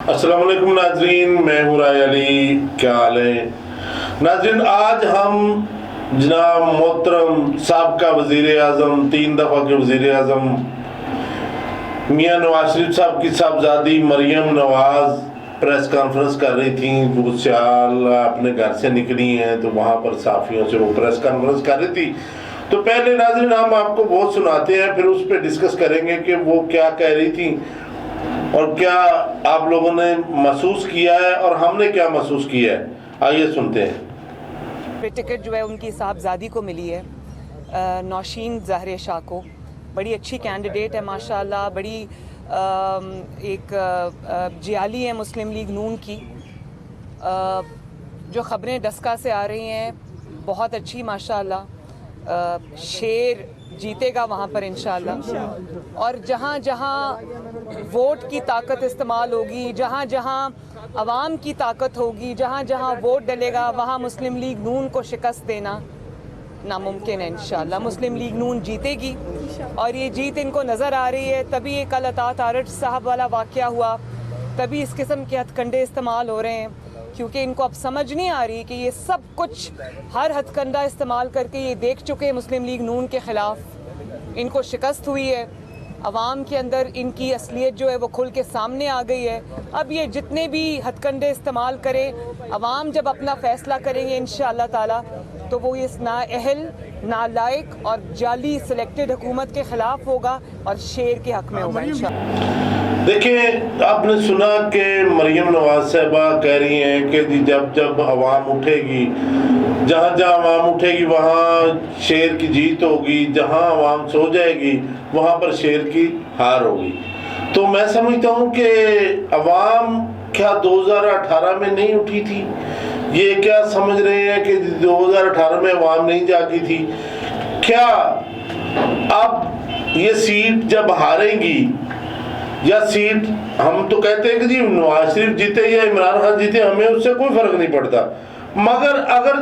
अस्सलाम वालेकुम नाजरीन, मैं हूँ राय अली। क्या हाल है नाजरीन? आज हम जनाब मोहतरम साबका वज़ीर आज़म, 3 दफ़ा के वज़ीर आज़म मियाँ नवाज शरीफ साहब की साहबजादी मरियम नवाज प्रेस कॉन्फ्रेंस कर रही थी। वो सियाल अपने घर से निकली हैं तो वहाँ पर साफियों से वो प्रेस कॉन्फ्रेंस कर रही थी। तो पहले नाज़रीन हम आपको वो सुनाते हैं, फिर उस पर डिस्कस करेंगे कि वो क्या कह रही थी और क्या आप लोगों ने महसूस किया है और हमने क्या महसूस किया है। आइए सुनते हैं। टिकट जो है उनकी साहबजादी को मिली है, नौशीन ज़ाहिर शाह को। बड़ी अच्छी कैंडिडेट है माशाल्लाह, बड़ी एक जियाली है मुस्लिम लीग नून की। जो ख़बरें डस्का से आ रही हैं बहुत अच्छी माशाल्लाह। शेर जीतेगा वहाँ पर इंशाल्लाह। और जहाँ जहाँ वोट की ताकत इस्तेमाल होगी, जहाँ जहाँ अवाम की ताकत होगी, जहाँ जहाँ वोट डलेगा वहाँ मुस्लिम लीग नून को शिकस्त देना नामुमकिन है। इंशाल्लाह मुस्लिम लीग नून जीतेगी और ये जीत इनको नज़र आ रही है। तभी ये कल अता तारड़ साहब वाला वाक़या हुआ, तभी इस किस्म के हथकंडे इस्तेमाल हो रहे हैं, क्योंकि इनको अब समझ नहीं आ रही कि ये सब कुछ हर हथकंडा इस्तेमाल करके ये देख चुके हैं मुस्लिम लीग नून के ख़िलाफ़ इनको शिकस्त हुई है। अवाम के अंदर इनकी असलियत जो है वो खुल के सामने आ गई है। अब ये जितने भी हथकंडे इस्तेमाल करें, अवाम जब अपना फ़ैसला करेंगे इंशाअल्लाह ताला तो वो इस नाअहल, नालायक और जाली सिलेक्टेड हुकूमत के ख़िलाफ़ होगा और शेर के हक़ में होगा इंशाअल्लाह। देखिए, आपने सुना कि मरियम नवाज साहबा कह रही हैं कि जब जब अवाम उठेगी, जहाँ जहाँ अवाम उठेगी वहाँ शेर की जीत होगी, जहाँ अवाम सो जाएगी वहाँ पर शेर की हार होगी। तो मैं समझता हूँ कि अवाम क्या 2018 में नहीं उठी थी? ये क्या समझ रहे हैं कि 2018 में अवाम नहीं जागी थी? क्या अब ये सीट जब हारेंगी या सीट, हम तो कहते हैं कि जी नवाज शरीफ जीते या इमरान खान जीते हमें उससे कोई फर्क नहीं पड़ता, मगर अगर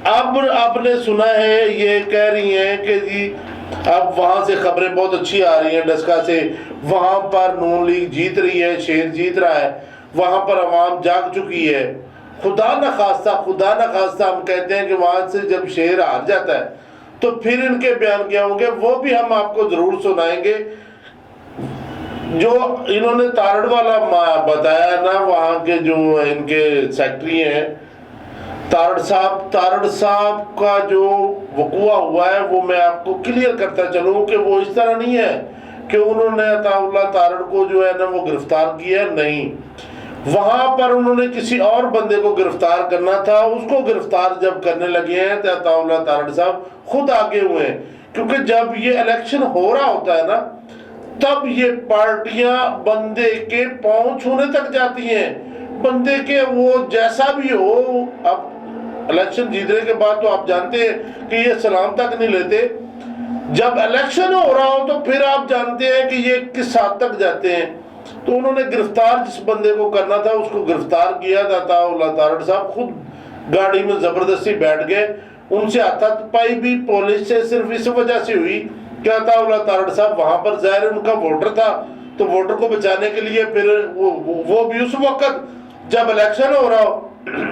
अब आपने सुना है ये कह रही हैं कि जी अब वहाँ से खबरें बहुत अच्छी आ रही हैं डस्का से, वहाँ पर नून लीग जीत रही है, शेर जीत रहा है, वहाँ पर अवाम जाग चुकी है। खुदा न खास्ता हम कहते हैं कि वहाँ से जब शेर हार जाता है तो फिर इनके बयान क्या होंगे वो भी हम आपको जरूर सुनाएंगे। जो इन्होंने तारड़ वाला बताया ना, वहाँ के जो इनके सेक्रेटरी हैं तारड़ साहब का जो वक़ुआ हुआ है वो मैं आपको क्लियर करता चलूँ कि वो इस तरह नहीं है कि उन्होंने अताउल्लाह तारड़ को जो है ना वो गिरफ्तार किया, नहीं। वहाँ पर उन्होंने किसी और बंदे को गिरफ्तार करना था, उसको गिरफ्तार जब करने लगे हैं तो अताउल्लाह तारड़ साहब खुद आगे हुए हैं, क्योंकि जब ये इलेक्शन हो रहा होता है ना तब ये पार्टियां बंदे के पांव छूने तक जाती हैं, बंदे के वो जैसा भी हो। अब इलेक्शन जीतने के बाद तो आप जानते हैं कि ये सलाम तक नहीं लेते, जब इलेक्शन हो रहा हो तो फिर आप जानते हैं कि ये किस हद तक जाते हैं। तो उन्होंने गिरफ्तार जिस बंदे को करना था उसको गिरफ्तार किया था। अताउल्लाह तारड़ साहब खुद गाड़ी में जबरदस्ती बैठ गए, उनसे हाथापाई भी पुलिस से सिर्फ इस वजह से हुई कि अताउल्लाह तारड़ साहब वहां पर ज़ाहिर उनका वोटर था, तो वोटर को बचाने के लिए फिर वो भी उस वक्त जब इलेक्शन हो रहा हो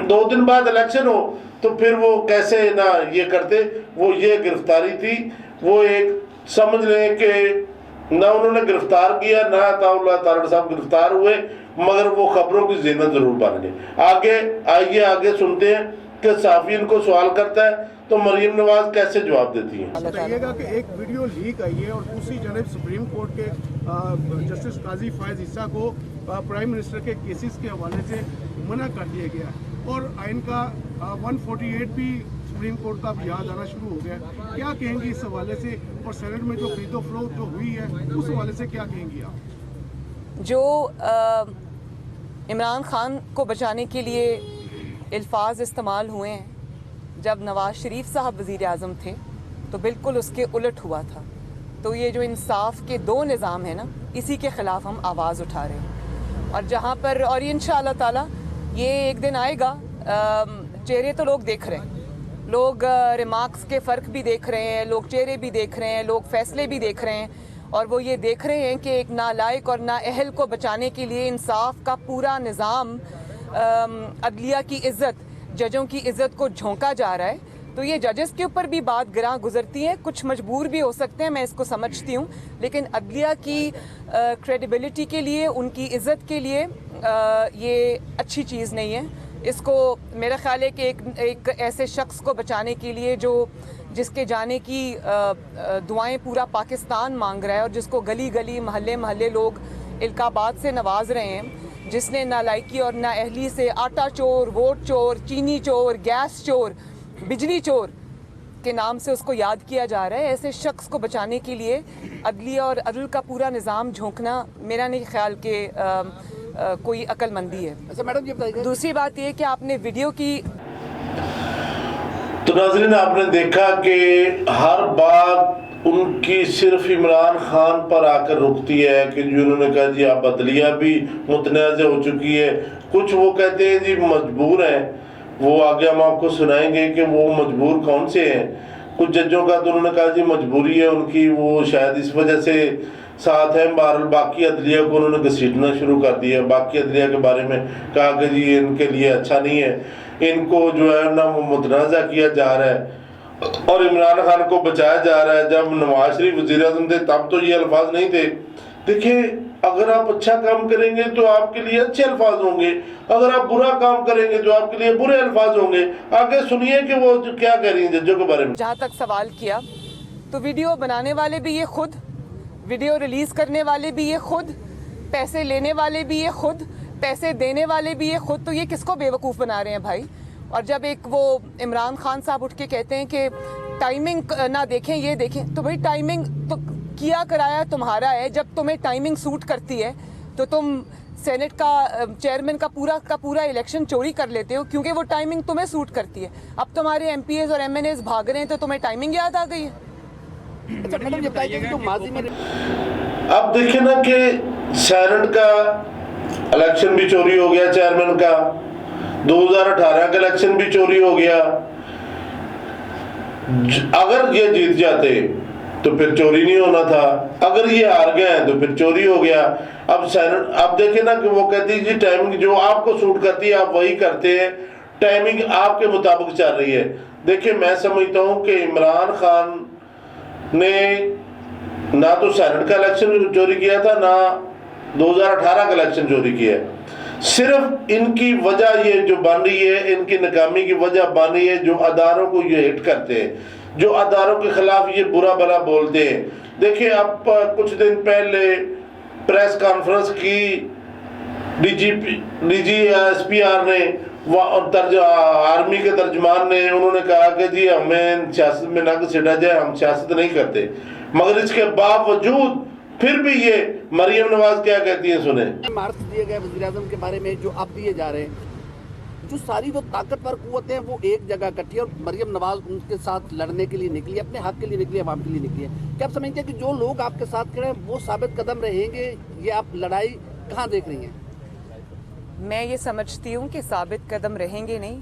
2 दिन बाद इलेक्शन हो तो फिर वो कैसे ना ये करते। वो ये गिरफ्तारी थी, वो एक समझ लें कि ना उन्होंने गिरफ्तार किया ना अताउल्लाह तारड़ साहब गिरफ्तार हुए, मगर वो खबरों की ज़ीनत जरूर बन गए। आगे सुनते हैं कि साफी इनको सवाल करता है तो मरियम नवाज कैसे जवाब देती है। बताइएगा कि एक वीडियो लीक आई है और दूसरी जानब सुप्रीम कोर्ट के जस्टिस काजी फायज ईसा को प्राइम मिनिस्टर के केसेस के हवाले से मना कर दिया गया और आइन का 148 भी सुप्रीम कोर्ट का अब याद आना शुरू हो गया। क्या कहेंगी इस हवाले से, और सेनेट में जो खरीदो फरोख्त जो हुई है उस हवाले से क्या कहेंगी आप? जो इमरान खान को बचाने के लिए अल्फाज इस्तेमाल हुए हैं जब नवाज शरीफ साहब वज़ीर आज़म थे तो बिल्कुल उसके उलट हुआ था। तो ये जो इंसाफ के 2 निज़ाम है ना, इसी के ख़िलाफ़ हम आवाज़ उठा रहे हैं। और जहाँ पर और इंशाअल्लाह ताला ये एक दिन आएगा, चेहरे तो लोग देख रहे हैं, लोग रिमार्क्स के फ़र्क भी देख रहे हैं, लोग चेहरे भी देख रहे हैं, लोग फ़ैसले भी देख रहे हैं اور وہ یہ دیکھ رہے ہیں کہ ایک نالائق اور نااہل کو بچانے کے لیے انصاف کا پورا نظام، عدلیہ کی عزت، ججوں کی عزت کو جھونکا جا رہا ہے، تو یہ ججز کے اوپر بھی بات گراں گزرتی ہے. کچھ مجبور بھی ہو سکتے ہیں، میں اس کو سمجھتی ہوں، لیکن عدلیہ کی کریڈیبلٹی کے لیے، ان کی عزت کے لیے یہ اچھی چیز نہیں ہے. اس کو میرا خیال ہے کہ ایک ایسے شخص کو بچانے کے لیے جس کے جانے کی دعائیں پورا پاکستان مانگ رہا ہے، اور جس کو گلی گلی محلے محلے لوگ القابات سے نواز رہے ہیں، جس نے نالائکی اور نااہلی سے آٹا چور، ووٹ چور، چینی چور، گیس چور، بجلی چور کے نام سے اس کو یاد کیا جا رہا ہے، ایسے شخص کو بچانے کے لیے عدلیہ اور عدل کا پورا نظام جھونکنا میرا نہیں خیال کہ کوئی عقل مندی ہے. اچھا میڈم یہ بتائیے، دوسری بات یہ کہ آپ نے ویڈیو کی تو ناظرین آپ نے دیکھا کہ ہر بات ان کی صرف عمران خان پر آ کر رکتی ہے کہ جنہوں نے کہا جی اب عدلیہ بھی متنازع ہو چکی ہے. کچھ وہ کہتے ہیں جی مجبور ہیں، وہ آگے ہم آپ کو سنائیں گے کہ وہ مجبور کون سے ہیں. کچھ ججوں کا تو انہوں نے کہا جی مجبوری ہے ان کی، وہ شاید اس وجہ سے ساتھ ہیں. بہرحال باقی عدلیہ کو انہوں نے گھسیٹنا شروع کر دیا. باقی عدلیہ کے بارے میں کہا کہ جی ان کے لیے اچھا نہیں ہے، ان کو جو ہے نا وہ متنازع کیا جا رہا ہے اور عمران خان کو بچایا جا رہا ہے. جب نواز شریف وزیر اعظم تھے تب تو یہ الفاظ نہیں تھے. دیکھیں اگر آپ اچھا کام کریں گے تو آپ کے لیے اچھے الفاظ ہوں گے، اگر آپ برا کام کریں گے تو آپ کے لیے برے الفاظ ہوں گے. آگے سنیے کہ وہ کیا کہہ رہی ہیں ججوں کے بارے میں. جہاں تک سوال کیا تو ویڈیو بنانے والے بھی یہ خود، ویڈیو ریلیز کرنے والے بھی یہ خود، پیسے لینے والے بھی یہ خود، پیسے دینے والے بھی یہ خود. تو یہ کس کو بیوقوف بنا رہے ہیں بھائی؟ اور جب ایک وہ عمران خان صاحب اٹھ کے کہتے ہیں کہ ٹائمنگ نہ دیکھیں یہ دیکھیں، تو بھائی ٹائمنگ تو کیا کرایا تمہارا ہے. جب تمہیں ٹائمنگ سوٹ کرتی ہے تو تم سینٹ کا چیئرمین کا پورا الیکشن چوری کر لیتے ہو، کیونکہ وہ ٹائمنگ تمہیں سوٹ کرتی ہے. اب تمہارے ایم پی ایز اور ایم این ایز بھاگ رہے ہیں تو تمہیں ٹائمنگ یاد آ گئی ہے. اچھا میڈم یہ بتائیے کہ جو ماضی میں اب دیکھیں نا کہ سینٹ کا الیکشن بھی چوری ہو گیا، چیئرمین کا 2018 کا الیکشن بھی چوری ہو گیا. اگر یہ جیت جاتے تو پھر چوری نہیں ہونا تھا، اگر یہ ہار گئے ہیں تو پھر چوری ہو گیا. اب سینٹ اب دیکھیں نا کہ وہ کہتی جی ٹائمنگ جو آپ کو سوٹ کرتی ہے آپ وہی کرتے ہیں، ٹائمنگ آپ کے مطابق چل رہی ہے. دیکھیں میں سمجھتا ہوں کہ عمران خان نے نہ تو سینٹ کا الیکشن چوری کیا تھا، نہ 2018 کا الیکشن چوری کیا ہے. صرف ان کی وجہ یہ جو بن رہی ہے، ان کی ناکامی کی وجہ بن رہی ہے جو اداروں کو یہ ہٹ کرتے ہیں، جو اداروں کے خلاف یہ برا بھلا بولتے ہیں. دیکھیں اب کچھ دن پہلے پریس کانفرنس کی D G S P R نے آرمی کے ترجمان نے، انہوں نے کہا کہ جی ہمیں سیاست میں نہ گھسیٹا جائے، ہم سیاست نہیں کرتے. مگر اس کے باوجود پھر بھی یہ مریم نواز کیا کہتی ہیں سنیں. مارکس دیے گئے وزیر اعظم کے بارے میں جو اب دیے جا رہے ہیں، جو ساری وہ طاقتور قوتیں وہ ایک جگہ اکٹھی اور مریم نواز ان کے ساتھ لڑنے کے لیے نکلی، اپنے حق کے لیے نکلی، عوام کے لیے نکلی ہے. کیا آپ سمجھتے ہیں کہ جو لوگ آپ کے ساتھ کھڑے ہیں وہ ثابت قدم رہیں گے؟ یہ آپ لڑائی کہاں دیکھ رہی ہیں؟ میں یہ سمجھتی ہوں کہ ثابت قدم رہیں گے نہیں.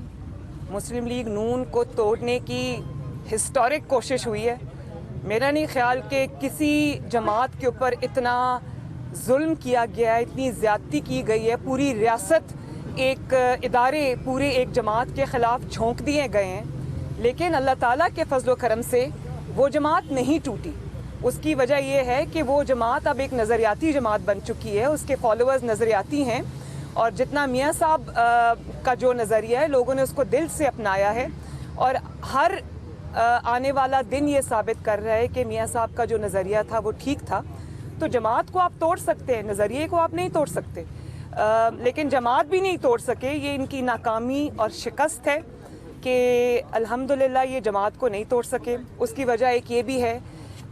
مسلم لیگ نون کو توڑنے کی ہسٹورک کوشش ہوئی ہے. میرا نہیں خیال کہ کسی جماعت کے اوپر اتنا ظلم کیا گیا ہے، اتنی زیادتی کی گئی ہے. پوری ریاست، ایک ادارے پورے ایک جماعت کے خلاف جھونک دیے گئے ہیں، لیکن اللہ تعالیٰ کے فضل و کرم سے وہ جماعت نہیں ٹوٹی. اس کی وجہ یہ ہے کہ وہ جماعت اب ایک نظریاتی جماعت بن چکی ہے، اس کے فالوورز نظریاتی ہیں، اور جتنا میاں صاحب کا جو نظریہ ہے لوگوں نے اس کو دل سے اپنایا ہے. اور ہر آنے والا دن یہ ثابت کر رہا ہے کہ میاں صاحب کا جو نظریہ تھا وہ ٹھیک تھا. تو جماعت کو آپ توڑ سکتے ہیں، نظریے کو آپ نہیں توڑ سکتے، لیکن جماعت بھی نہیں توڑ سکے. یہ ان کی ناکامی اور شکست ہے کہ الحمدللہ یہ جماعت کو نہیں توڑ سکے. اس کی وجہ ایک یہ بھی ہے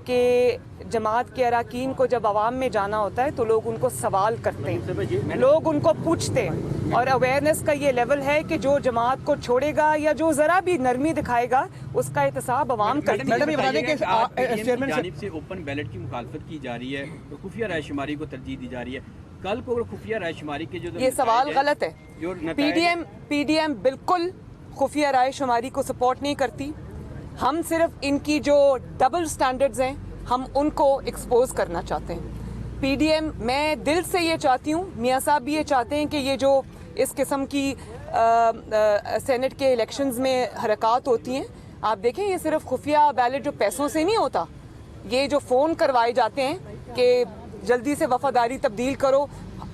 کہ جماعت کے اراکین کو جب عوام میں جانا ہوتا ہے تو لوگ ان کو سوال کرتے ہیں، لوگ ان کو پوچھتے ہیں، اور اویئرنیس کا یہ لیول ہے کہ جو جماعت کو چھوڑے گا یا جو ذرا بھی نرمی دکھائے گا اس کا احتساب عوام کرتی ہے. میڈم یہ بتا دیں کہ چیئرمین جانب سے اوپن بیلٹ کی مخالفت کی جا رہی ہے، خفیہ رائے شماری کو ترجیح دی جا رہی ہے. کل کو خفیہ رائے شماری کے جو یہ سوال غلط ہے. پی ڈی ایم بالکل خفیہ رائے شماری کو سپورٹ نہیں کرتی. ہم صرف ان کی جو ڈبل سٹینڈرڈز ہیں ہم ان کو ایکسپوز کرنا چاہتے ہیں. PDM میں دل سے یہ چاہتی ہوں, میاں صاحب بھی یہ چاہتے ہیں کہ یہ جو اس قسم کی سینٹ کے الیکشنز میں حرکات ہوتی ہیں, آپ دیکھیں یہ صرف خفیہ بیلٹ جو پیسوں سے نہیں ہوتا, یہ جو فون کروائے جاتے ہیں کہ جلدی سے وفاداری تبدیل کرو,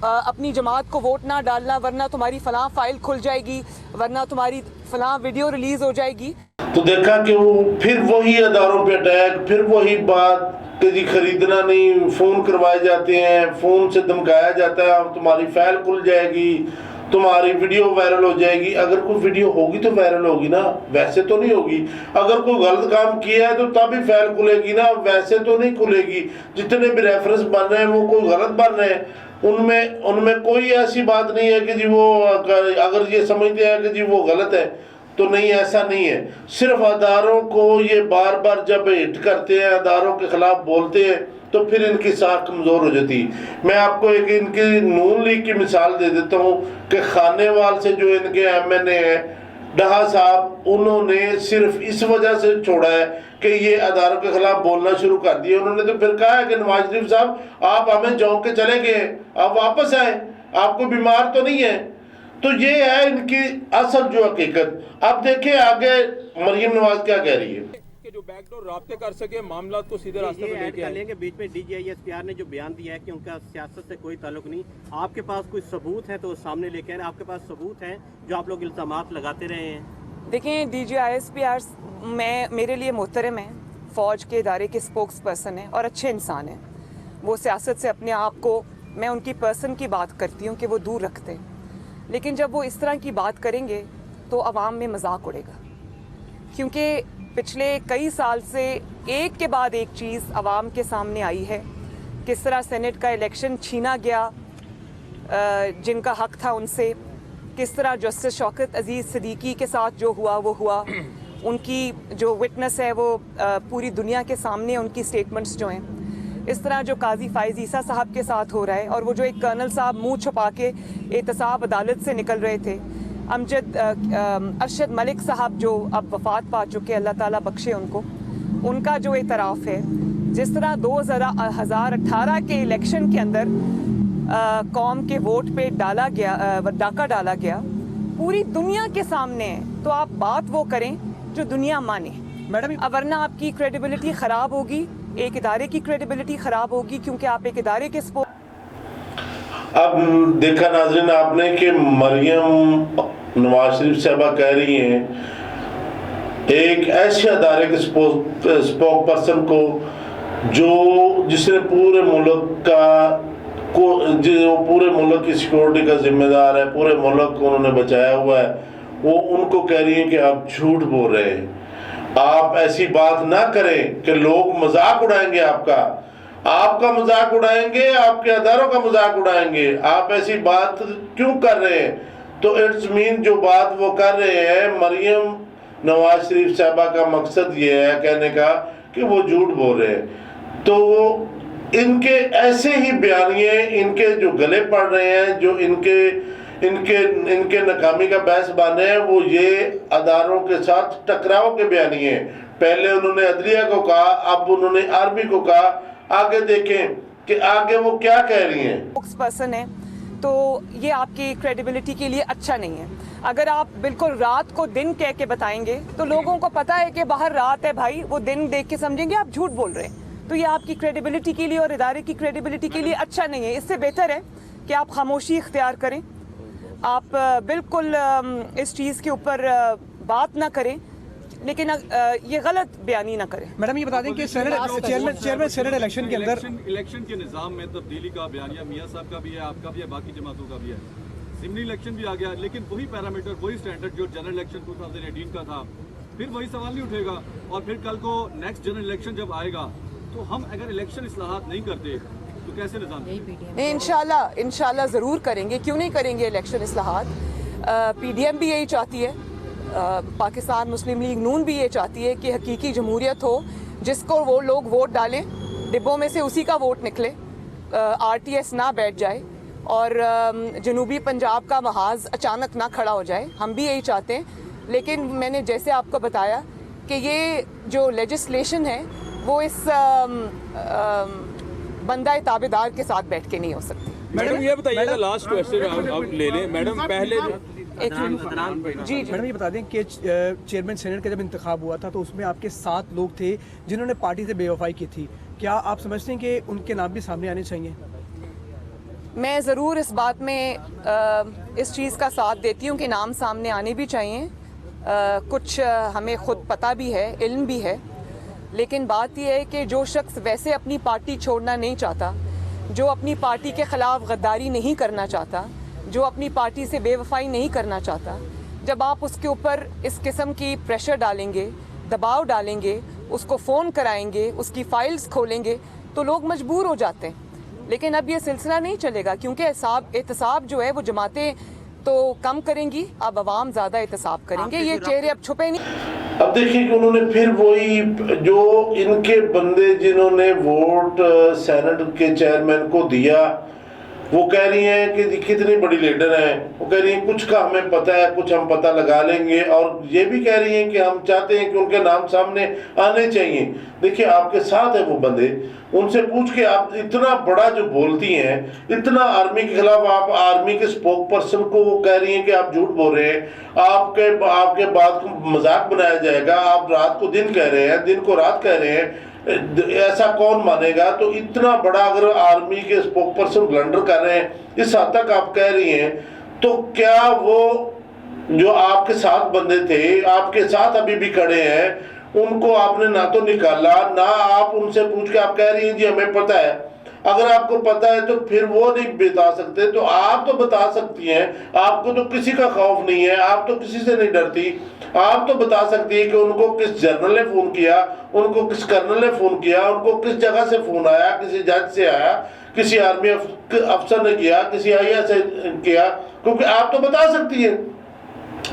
اپنی جماعت کو ووٹ نہ ڈالنا ورنہ تمہاری فلاں فائل کھل جائے گی, ورنہ تمہاری فلاں ویڈیو ریلیز ہو جائے گی. تو دیکھا کہ وہ پھر وہی اداروں پہ اٹیک, پھر وہی بات کہ جی خریدنا نہیں, فون کروائے جاتے ہیں, فون سے دھمکایا جاتا ہے اب تمہاری فائل کھل جائے گی, تمہاری ویڈیو وائرل ہو جائے گی. اگر کوئی ویڈیو ہوگی تو وائرل ہوگی نا, ویسے تو نہیں ہوگی. اگر کوئی غلط کام کیا ہے تو تب ہی فائل کھلے گی نا, ویسے تو نہیں کھلے گی. جتنے بھی ریفرنس بن رہے ہیں وہ کوئی غلط بن رہے ہیں, ان میں کوئی ایسی بات نہیں ہے کہ جی وہ اگر یہ سمجھتے ہیں کہ جی وہ غلط ہے تو نہیں, ایسا نہیں ہے. صرف اداروں کو یہ بار بار جب ہٹ کرتے ہیں, اداروں کے خلاف بولتے ہیں تو پھر ان کی ساکھ کمزور ہو جاتی. میں آپ کو ایک ان کی نون لیگ کی مثال دے دیتا ہوں کہ خانے وال سے جو ان کے MNA ہیں ڈہا صاحب, انہوں نے صرف اس وجہ سے چھوڑا ہے کہ یہ اداروں کے خلاف بولنا شروع کر دیا. انہوں نے تو پھر کہا ہے کہ نواز شریف صاحب آپ ہمیں جھونک کے چلے گئے, آپ واپس آئیں, آپ کو بیمار تو نہیں ہے. تو یہ ہے ان کی اصل جو حقیقت. اب دیکھیں آگے مریم نواز کیا کہہ رہی ہے کہ جو بیک ڈور رابطے کر سکے, معاملات کو سیدھے راستے پہ لے کے آئیں. بیچ میں DGISPR نے جو بیان دیا ہے کہ ان کا سیاست سے کوئی تعلق نہیں, آپ کے پاس کوئی ثبوت ہے تو وہ سامنے لے کے آئیں. آپ کے پاس ثبوت ہیں جو آپ لوگ الزامات لگاتے رہے ہیں؟ دیکھیں DGISPR میرے لیے محترم ہیں, فوج کے ادارے کے اسپوکس پرسن ہیں اور اچھے انسان ہیں. وہ سیاست سے اپنے آپ کو, میں ان کی پرسن کی بات کرتی ہوں کہ وہ دور رکھتے ہیں, لیکن جب وہ اس طرح کی بات کریں گے تو عوام میں مذاق اڑے گا. کیونکہ پچھلے کئی سال سے ایک کے بعد ایک چیز عوام کے سامنے آئی ہے, کس طرح سینٹ کا الیکشن چھینا گیا جن کا حق تھا ان سے, کس طرح جسٹس شوکت عزیز صدیقی کے ساتھ جو ہوا وہ ہوا, ان کی جو وٹنس ہے وہ پوری دنیا کے سامنے ان کی سٹیٹمنٹس جو ہیں, اس طرح جو قاضی فائز عیسیٰ صاحب کے ساتھ ہو رہا ہے, اور وہ جو ایک کرنل صاحب منہ چھپا کے احتساب عدالت سے نکل رہے تھے, ارشد ملک صاحب جو اب وفات پا چکے, اللہ تعالیٰ بخشے ان کو, ان کا جو اعتراف ہے, جس طرح 2018 کے الیکشن کے اندر قوم کے ووٹ پہ ڈاکہ ڈالا گیا, پوری دنیا کے سامنے ہے. تو آپ بات وہ کریں جو دنیا مانے, ورنہ آپ کی کریڈیبلٹی خراب ہوگی, ایک ادارے کی کریڈیبلٹی خراب ہوگی, کیونکہ آپ ایک ادارے کے اب دیکھا ناظرین آپ نے کہ مریم نواز شریف صاحبہ کہہ رہی ہیں ایک ایسے ادارے کے اسپوک پرسن کو جس نے پورے ملک کی سیکورٹی کا ذمہ دار ہے, پورے ملک کو انہوں نے بچایا ہوا ہے, وہ ان کو کہہ رہی ہیں کہ آپ جھوٹ بول رہے ہیں, آپ ایسی بات نہ کریں کہ لوگ مذاق اڑائیں گے, آپ کا مذاق اڑائیں گے, آپ کے اداروں کا مذاق اڑائیں گے, آپ ایسی بات کیوں کر رہے ہیں. تو اٹس مین جو بات وہ کر رہے ہیں, مریم نواز شریف صاحبہ کا مقصد یہ ہے کہنے کا کہ وہ جھوٹ بول رہے ہیں. تو ان کے ایسے ہی بیانیے ان کے جو گلے پڑ رہے ہیں, جو ان کے ناکامی کا باعث بنے ہیں, وہ یہ اداروں کے ساتھ ٹکراؤ کے بیانیے ہیں. پہلے انہوں نے عدلیہ کو کہا, اب انہوں نے آرمی کو کہا. آگے دیکھیں کہ آگے وہ کیا کہہ رہی ہیں. اسپوکس پرسن ہے تو یہ آپ کی کریڈیبلٹی کے لیے اچھا نہیں ہے. اگر آپ بالکل رات کو دن کہہ کے بتائیں گے تو لوگوں کو پتہ ہے کہ باہر رات ہے بھائی, وہ دن دیکھ کے سمجھیں گے آپ جھوٹ بول رہے ہیں. تو یہ آپ کی کریڈیبلٹی کے لیے اور ادارے کی کریڈیبلٹی کے لیے اچھا نہیں ہے. اس سے بہتر ہے کہ آپ خاموشی اختیار کریں, آپ بالکل اس چیز کے اوپر بات نہ کریں, لیکن یہ غلط بیانی نہ کریں. میڈم یہ بتا دیں کہ چیئرمین سینٹ الیکشن کے اندر الیکشن کے نظام میں تبدیلی کا بیانیہ میاں صاحب کا بھی ہے, آپ کا بھی ہے, باقی جماعتوں کا بھی ہے. ضمنی الیکشن بھی آ گیا, لیکن وہی پیرامیٹر, وہی سٹینڈرڈ جو جنرل الیکشن 2018 کا تھا, پھر وہی سوال نہیں اٹھے گا. اور پھر کل کو نیکسٹ جنرل الیکشن جب آئے گا تو ہم اگر الیکشن اصلاحات نہیں کرتے تو کیسے نظام؟ نہیں, انشاءاللہ ضرور کریں گے. کیوں نہیں کریں گے الیکشن اصلاحات؟ PDM بھی یہی چاہتی ہے, پاکستان مسلم لیگ نون بھی یہ چاہتی ہے کہ حقیقی جمہوریت ہو, جس کو وہ لوگ ووٹ ڈالیں, ڈبوں میں سے اسی کا ووٹ نکلے, RTS نہ بیٹھ جائے اور جنوبی پنجاب کا محاذ اچانک نہ کھڑا ہو جائے. ہم بھی یہی چاہتے ہیں, لیکن میں نے جیسے آپ کو بتایا کہ یہ جو لیجسلیشن ہے वो इस बंदा ताबेदार के साथ बैठ के नहीं हो सकती। मैडम ये बताइएगा, लास्ट क्वेश्चन आप ले लें मैडम, पहले एक मिनट जी मैडम ये बता दें कि चेयरमैन सेनेट का जब इंतखाब हुआ था तो उसमें आपके 7 लोग थे जिन्होंने पार्टी से बेवफाई की थी, क्या आप समझते हैं कि उनके नाम भी सामने आने चाहिए? मैं ज़रूर इस बात में इस चीज़ का साथ देती हूँ कि नाम सामने आने भी चाहिए। कुछ हमें खुद पता भी है, इल्म भी है, लेकिन बात यह है कि जो शख्स वैसे अपनी पार्टी छोड़ना नहीं चाहता, जो अपनी पार्टी के ख़िलाफ़ गद्दारी नहीं करना चाहता, जो अपनी पार्टी से बेवफाई नहीं करना चाहता, जब आप उसके ऊपर इस किस्म की प्रेशर डालेंगे, दबाव डालेंगे, उसको फ़ोन कराएंगे, उसकी फ़ाइल्स खोलेंगे, तो लोग मजबूर हो जाते हैं। लेकिन अब ये सिलसिला नहीं चलेगा, क्योंकि एहतसाब जो है वो जमातें तो कम करेंगी, अब अवाम ज़्यादा एहतसाब करेंगे, ये चेहरे अब छुपे नहीं। अब देखिए कि उन्होंने फिर वही जो इनके बंदे जिन्होंने वोट सेनेट के चेयरमैन को दिया, वो कह रही हैं कि कितनी बड़ी लीडर हैं, वो कह रही हैं कुछ का हमें पता है, कुछ हम पता लगा लेंगे, और ये भी कह रही हैं कि हम चाहते हैं कि उनके नाम सामने आने चाहिए। देखिए आपके साथ है वो बंदे, उनसे पूछ के आप इतना बड़ा जो बोलती हैं, इतना आर्मी के खिलाफ, आप आर्मी के स्पोक पर्सन को वो कह रही हैं कि आप झूठ बोल रहे हैं, आपके बात को मजाक बनाया जाएगा, आप रात को दिन कह रहे हैं, दिन को रात कह रहे हैं, ऐसा कौन मानेगा? तो इतना बड़ा अगर आर्मी के स्पोक पर्सन ब्लंडर कर रहे हैं, इस हद तक आप कह रही हैं, तो क्या वो जो आपके साथ बंदे थे, आपके साथ अभी भी खड़े हैं, उनको आपने ना तो निकाला, ना आप उनसे पूछ के आप कह रही हैं जी हमें पता है। अगर आपको पता है तो फिर वो नहीं बता सकते, तो आप तो बता सकती हैं, आपको तो किसी का खौफ नहीं है, आप तो किसी से नहीं डरती, आप तो बता सकती है कि उनको किस जनरल ने फ़ोन किया, उनको किस कर्नल ने फ़ोन किया, उनको किस जगह से फ़ोन आया, किसी जज से आया, किसी आर्मी अफसर ने किया, किसी IAS से किया, क्योंकि आप तो बता सकती हैं।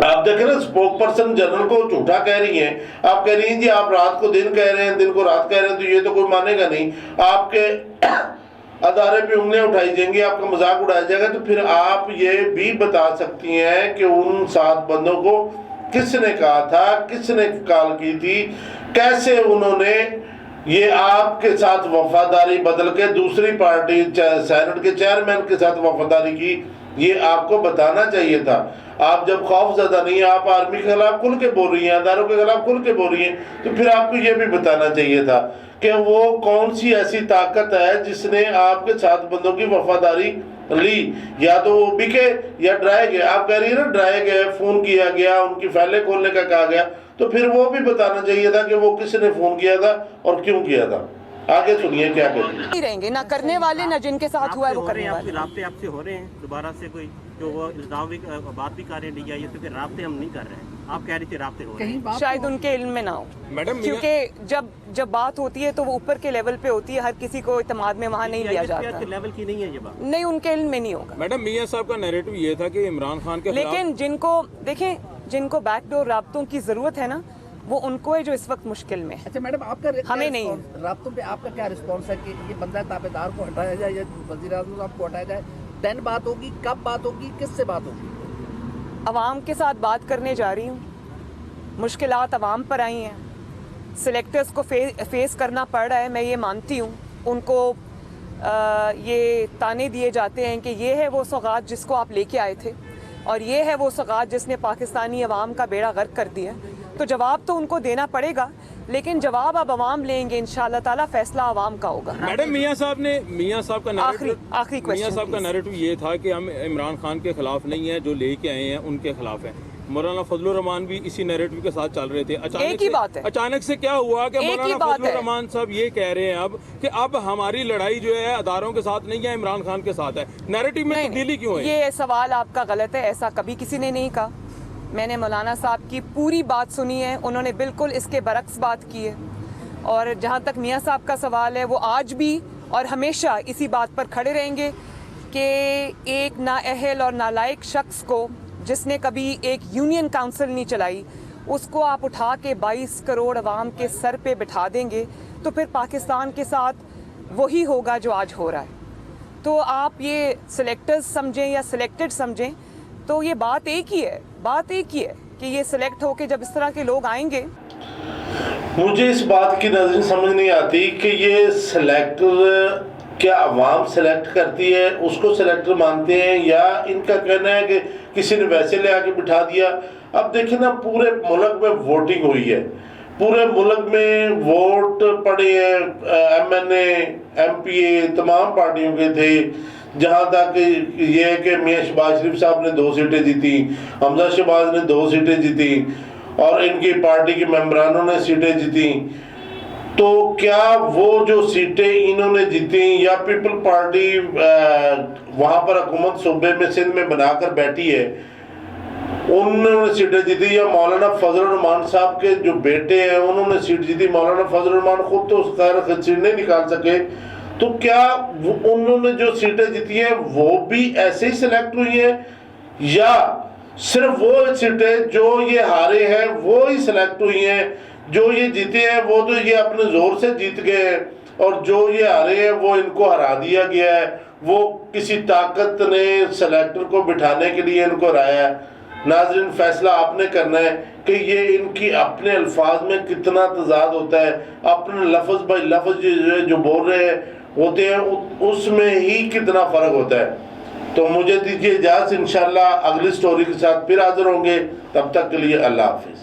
आप देख रहे हैं स्पोक पर्सन जनरल को झूठा कह रही हैं, आप कह रही हैं जी आप रात को दिन कह रहे हैं, दिन को रात कह रहे हैं, तो ये तो कोई मानेगा नहीं, आपके अदारे पे उंगलियां उठाई जाएंगी, आपका मजाक उड़ाया जाएगा। तो फिर आप ये भी बता सकती हैं कि उन 7 बंदों को किसने कहा था, किसने कॉल की थी, कैसे उन्होंने ये आपके साथ वफादारी बदल के दूसरी पार्टी सेनेट के चेयरमैन के साथ वफादारी की, ये आपको बताना चाहिए था। आप जब खौफ ज़्यादा नहीं है, आप आर्मी के खिलाफ खुल के बोल रही हैं, अदारों के खिलाफ खुल के बोल रही हैं, तो फिर आपको ये भी बताना चाहिए था कि वो कौन सी ऐसी ताकत है जिसने आपके 7 बंदों की वफादारी ली। या तो वो बिके या डराए गए, आप कह रही है ना डराए गए, फ़ोन किया गया, उनकी फाइलें खोलने का कहा गया, तो फिर वो भी बताना चाहिए था कि वो किसने फ़ोन किया था और क्यों किया था। आगे सुनिए क्या कहते हैं। रहेंगे ना करने वाले, ना जिनके साथ हुआ है वो करने वाले। राब्ते आपसे हो रहे हैं दोबारा से, कोई जो वो इल्जाम भी बात भी कर रहे हैं DIA, तो फिर राब्ते हम नहीं कर रहे हैं, आप कह रही थी राब्ते हो रहे हैं, शायद उनके इल्म में ना हो मैडम, क्योंकि जब बात होती है तो वो ऊपर के लेवल पे होती है, हर किसी को इत्मीनान में वहाँ नहीं लिया जाता। लेवल की नहीं है ये बात, नहीं, उनके इल्म में नहीं होगा। मैडम मियां साहब का नैरेटिव ये था कि इमरान खान के लेकिन जिनको बैकडोर राब्तों की जरूरत है ना, वो उनको है जो इस वक्त मुश्किल में है। अच्छा मैडम, आपका हमें नहीं है। राब्तों पे आपका क्या रिस्पॉन्स है कि ये बंदा ताबेदार को हटाया जाए या वज़ीर आज़म साहब को हटाया जाए? देन बात होगी, कब बात होगी, किससे बात होगी? अवाम के साथ बात करने जा रही हूँ, मुश्किलात अवाम पर आई हैं, सिलेक्टर्स को फेस करना पड़ रहा है, मैं ये मानती हूँ। उनको ये ताने दिए जाते हैं कि ये है वो सौगात जिसको आप लेके आए थे, और ये है वो सौगात जिसने पाकिस्तानी अवाम का बेड़ा गर्क कर दिया। तो जवाब तो उनको देना पड़ेगा, लेकिन जवाब अब अवाम लेंगे, इंशाअल्लाह ताला फैसला अवाम का होगा। मैडम मियां साहब का नैरेटिव ये था कि हम इमरान खान के खिलाफ नहीं है, जो लेके आए हैं उनके खिलाफ है। मौलाना फजलुर रहमान भी इसी नैरेटिव के साथ चल रहे थे। अचानक से क्या हुआ कि मौलाना फजलुर रहमान साहब ये कह रहे हैं अब कि अब हमारी लड़ाई जो है अदारों के साथ नहीं है, इमरान खान के साथ है। नैरेटिव में तब्दीली क्यों है? ये सवाल आपका गलत है, ऐसा कभी किसी ने नहीं कहा। मैंने मौलाना साहब की पूरी बात सुनी है, उन्होंने बिल्कुल इसके बरक्स बात की है। और जहाँ तक मियाँ साहब का सवाल है, वो आज भी और हमेशा इसी बात पर खड़े रहेंगे कि एक नाअहल और नालायक शख्स को, जिसने कभी एक यूनियन काउंसिल नहीं चलाई, उसको आप उठा के 22 करोड़ अवाम के सर पे बिठा देंगे, तो फिर पाकिस्तान के साथ वही होगा जो आज हो रहा है। तो आप ये सिलेक्टर्स समझें या सिलेक्टेड समझें, तो ये बात एक ही है कि ये सिलेक्ट होके जब इस तरह के लोग आएंगे मुझे इस बात की नज़र समझ नहीं आती कि ये सिलेक्टर क्या अवाम सेलेक्ट करती है, उसको सेलेक्टर मानते हैं, या इनका कहना है कि किसी ने वैसे ले आके बिठा दिया। अब देखिए ना, पूरे मुल्क में वोटिंग हुई है, पूरे मुल्क में वोट पड़े हैं, MNA MPA तमाम पार्टियों के थे। जहाँ तक ये है कि मियाँ शहबाज शरीफ साहब ने 2 सीटें जीती, हमजा शहबाज ने 2 सीटें जीती, और इनकी पार्टी के मेंबरानों ने सीटें जीती। तो क्या वो जो सीटें इन्होंने जीती, या पीपल पार्टी वहाँ पर हुकूमत सूबे में सिंध में बनाकर बैठी है, उन्होंने सीटें जीती, या मौलाना फजल रहमान साहब के जो बेटे हैं उन्होंने सीट जीती? मौलाना फजल रहमान खुद तो खैर सीट नहीं निकाल सके। तो क्या उन्होंने जो सीटें जीती हैं वो भी ऐसे ही सिलेक्ट हुई हैं, या सिर्फ वो सीटें जो ये हारे हैं वो ही सिलेक्ट हुई हैं? जो ये जीते हैं वो तो ये अपने जोर से जीत गए हैं, और जो ये हारे हैं वो इनको हरा दिया गया है, वो किसी ताकत ने सेलेक्टर को बिठाने के लिए इनको हराया है। नाज़रीन, फैसला आपने करना है कि ये इनकी अपने अल्फाज में कितना तजाद होता है, अपने लफ्ज़ बाई लफ्ज़ जो बोल रहे होते हैं उसमें ही कितना फ़र्क होता है। तो मुझे दीजिए इजाज़त, इंशाअल्लाह अगली स्टोरी के साथ फिर हाज़िर होंगे। तब तक के लिए अल्लाह हाफ़िज़।